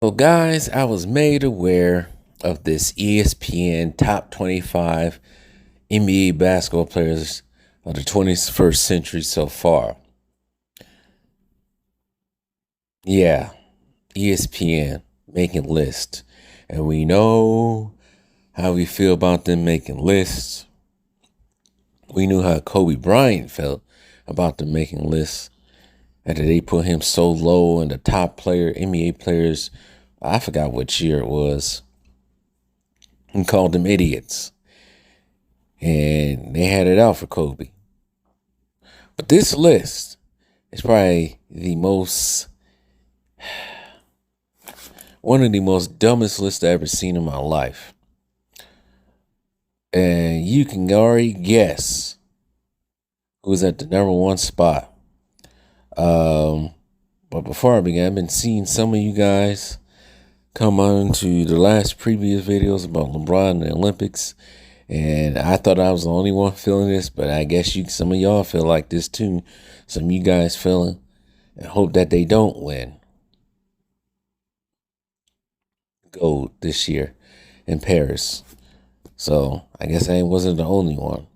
So, guys, I was made aware of this ESPN top 25 NBA basketball players of the 21st century so far. Yeah, ESPN making lists. And we know how we feel about them making lists. We knew how Kobe Bryant felt about them making lists. And that they put him so low in the top player, NBA players. I forgot what year it was. And called them idiots. And they had it out for Kobe. But this list is probably one of the most dumbest lists I've ever seen in my life. And you can already guess who's at the number one spot. Um, but before I begin, I've been seeing some of you guys come on to the last previous videos about LeBron and the Olympics. And I thought I was the only one feeling this, but I guess some of y'all feel like this too. Some of you guys feeling and hope that they don't win gold this year in Paris. So I guess I wasn't the only one.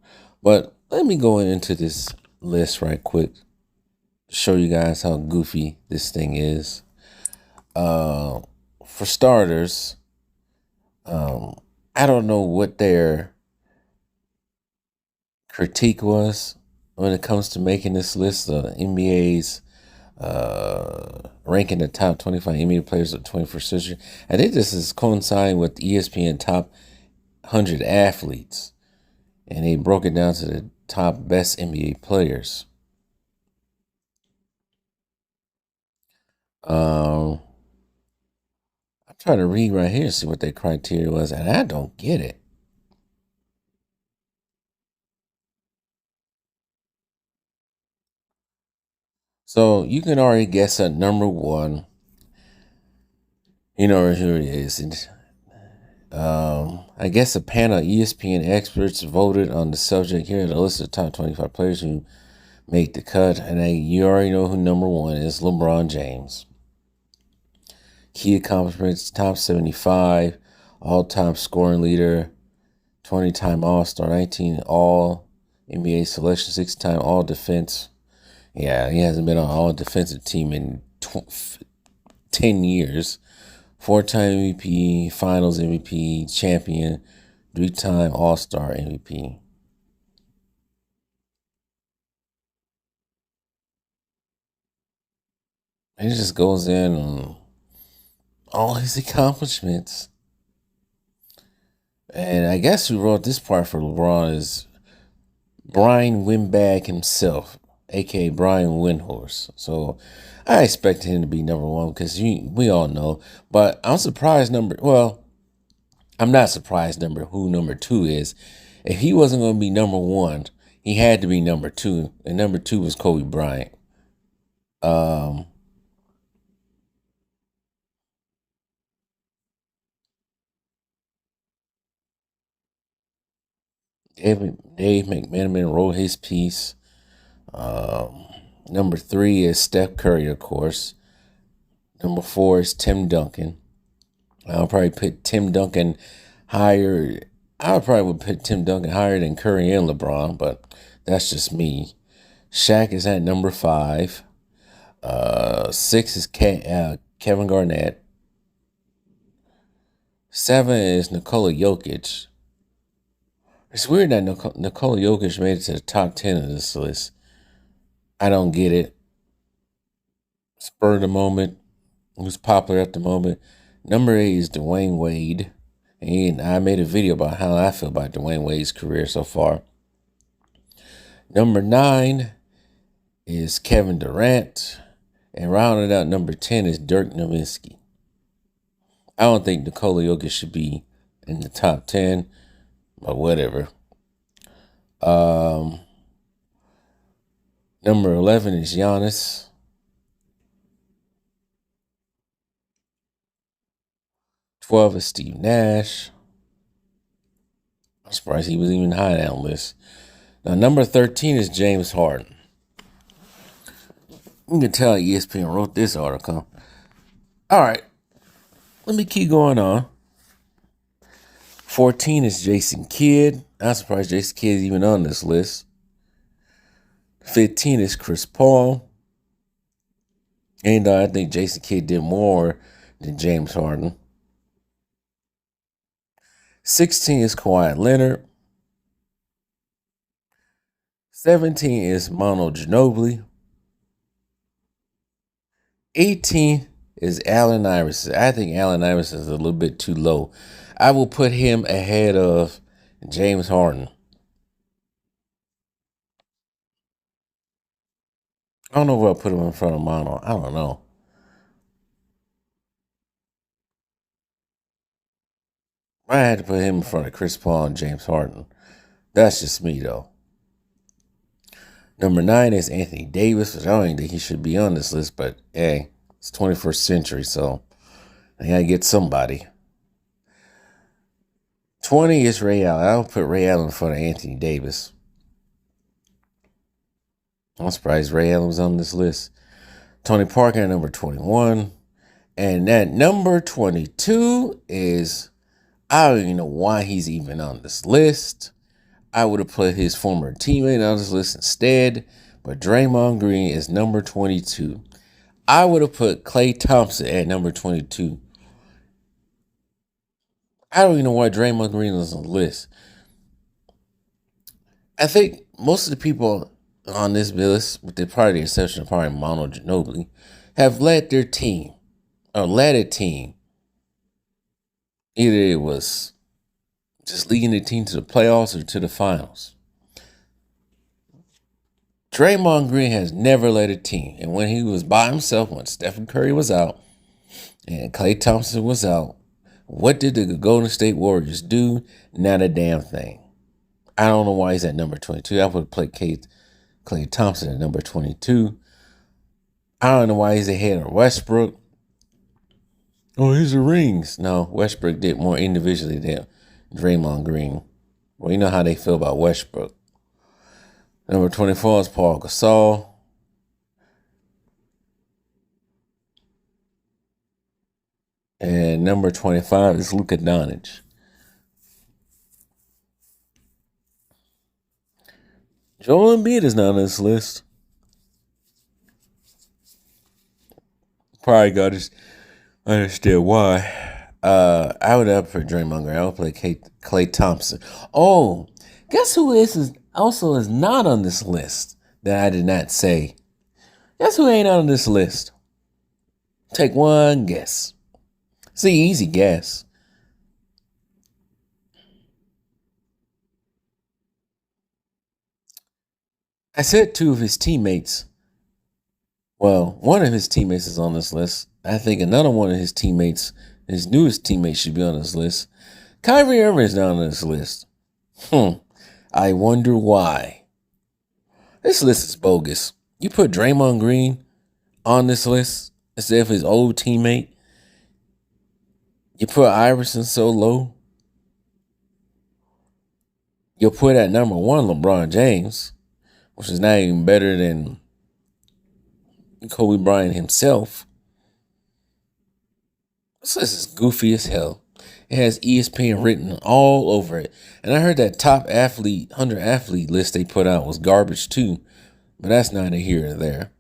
But let me go into this list right quick to show you guys how goofy this thing is. For starters, I don't know what their critique was when it comes to making this list of NBA's ranking the top 25 NBA players of the 21st century. I think this is coinciding with ESPN top 100 athletes, and they broke it down to the top best NBA players. I'm trying to read right here and see what their criteria was, and I don't get it. So you can already guess at number one. You know who it is. I guess a panel of ESPN experts voted on the subject. Here are the list of top 25 players who make the cut, and you already know who number one is: LeBron James. Key accomplishments: top 75, all-time scoring leader, 20-time All-Star, 19 All NBA selection, 6-time All Defense. Yeah, he hasn't been on All Defensive team in 10 years. 4-time MVP, Finals MVP, champion, 3-time All-Star MVP. And it just goes in on all his accomplishments. And I guess who wrote this part for LeBron is Brian Windbag himself, aka Brian Windhorse. So I expect him to be number one because we all know. But I'm surprised I'm not surprised who number two is. If he wasn't going to be number one, he had to be number two, and number two was Kobe Bryant. Um, Dave McManaman wrote his piece. Number three is Steph Curry, of course. Number four is Tim Duncan. I'll probably put Tim Duncan higher. I probably would put Tim Duncan higher than Curry and LeBron, but that's just me. Shaq is at number five. Six is Kevin Garnett. Seven is Nikola Jokic. It's weird that Nikola Jokic made it to the top 10 of this list. I don't get it. Spur of the moment. Who's popular at the moment. Number eight is Dwayne Wade. And I made a video about how I feel about Dwayne Wade's career so far. Number nine is Kevin Durant. And rounding out number 10 is Dirk Nowitzki. I don't think Nikola Jokic should be in the top 10, but whatever. Number 11 is Giannis. 12 is Steve Nash. I'm surprised he was even high on the list. Now, number 13 is James Harden. You can tell ESPN wrote this article. All right. Let me keep going on. 14 is Jason Kidd. I'm surprised Jason Kidd is even on this list. 15 is Chris Paul. And I think Jason Kidd did more than James Harden. 16 is Kawhi Leonard. 17 is Manu Ginobili. 18 is Allen Iverson. I think Allen Iverson is a little bit too low. I will put him ahead of James Harden. I don't know if I'll put him in front of Manu. I don't know. I had to put him in front of Chris Paul and James Harden. That's just me, though. Number 9 is Anthony Davis, which I don't even think he should be on this list, but hey, it's 21st century, so I gotta get somebody. 20 is Ray Allen. I'll put Ray Allen in front of Anthony Davis. I'm surprised Ray Allen was on this list. Tony Parker at number 21. And that number 22 is, I don't even know why he's even on this list. I would have put his former teammate on this list instead, but Draymond Green is number 22. I would have put Klay Thompson at number 22. I don't even know why Draymond Green is on the list. I think most of the people on this list, with the exception of probably Manu Ginobili, have led their team or led a team. Either it was just leading the team to the playoffs or to the finals. Draymond Green has never led a team. And when he was by himself, when Stephen Curry was out and Klay Thompson was out, what did the Golden State Warriors do? Not a damn thing. I don't know why he's at number 22. I would have played Klay Thompson at number 22. I don't know why he's ahead of Westbrook. Oh, here's the rings. No, Westbrook did more individually than Draymond Green. Well, you know how they feel about Westbrook. Number 24 is Paul Gasol. And number 25 is Luka Doncic. Joel Embiid is not on this list. Probably got to understand why. I would have put Draymond Green. I would play Klay Thompson. Oh, guess who is also is not on this list that I did not say? Guess who ain't on this list? Take one guess. See, easy guess. I said two of his teammates. Well, one of his teammates is on this list. I think another one of his teammates, his newest teammate, should be on this list. Kyrie Irving is not on this list. I wonder why. This list is bogus. You put Draymond Green on this list instead of his old teammate. You put Iverson so low. You'll put at number 1 LeBron James, which is not even better than Kobe Bryant himself. This list is goofy as hell. It has ESPN written all over it. And I heard that top 100 athlete list they put out was garbage too. But that's neither here nor there.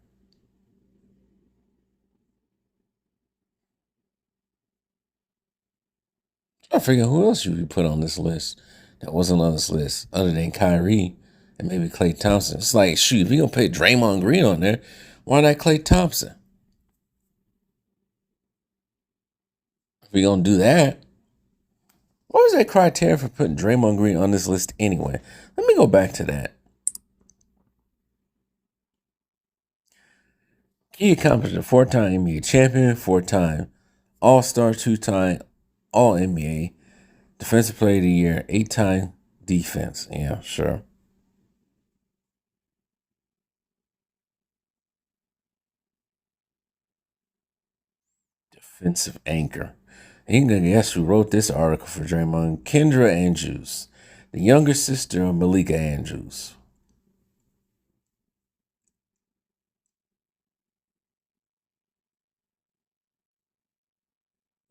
I figure who else should we put on this list that wasn't on this list other than Kyrie and maybe Klay Thompson. It's like, shoot, if we gonna put Draymond Green on there, why not Klay Thompson? If we gonna do that, what was that criteria for putting Draymond Green on this list anyway? Let me go back to that. He accomplished a 4-time NBA champion, 4-time All-Star, 2-time All-NBA, Defensive Player of the Year, 8-time defense. Yeah, sure. Defensive anchor. You can guess who wrote this article for Draymond? Kendra Andrews, the younger sister of Malika Andrews.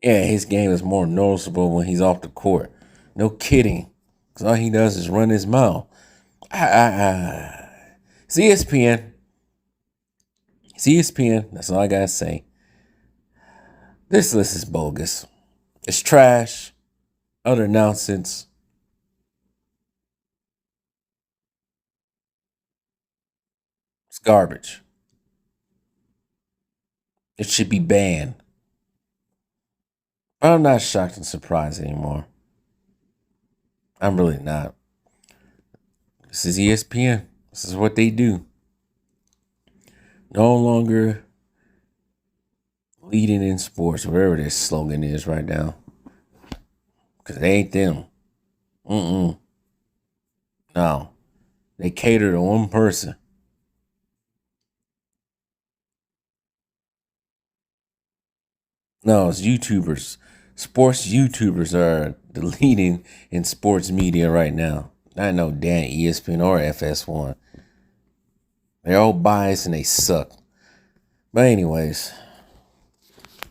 Yeah, his game is more noticeable when he's off the court. No kidding. Because all he does is run his mouth. It's ESPN. It's ESPN. That's all I got to say. This list is bogus. It's trash. Utter nonsense. It's garbage. It should be banned. But I'm not shocked and surprised anymore. I'm really not. This is ESPN. This is what they do. No longer leading in sports, whatever this slogan is right now. Because they ain't them. No. They cater to one person. No, it's YouTubers. Sports YouTubers are the leading in sports media right now. Not no damn ESPN or FS1. They're all biased and they suck. But anyways,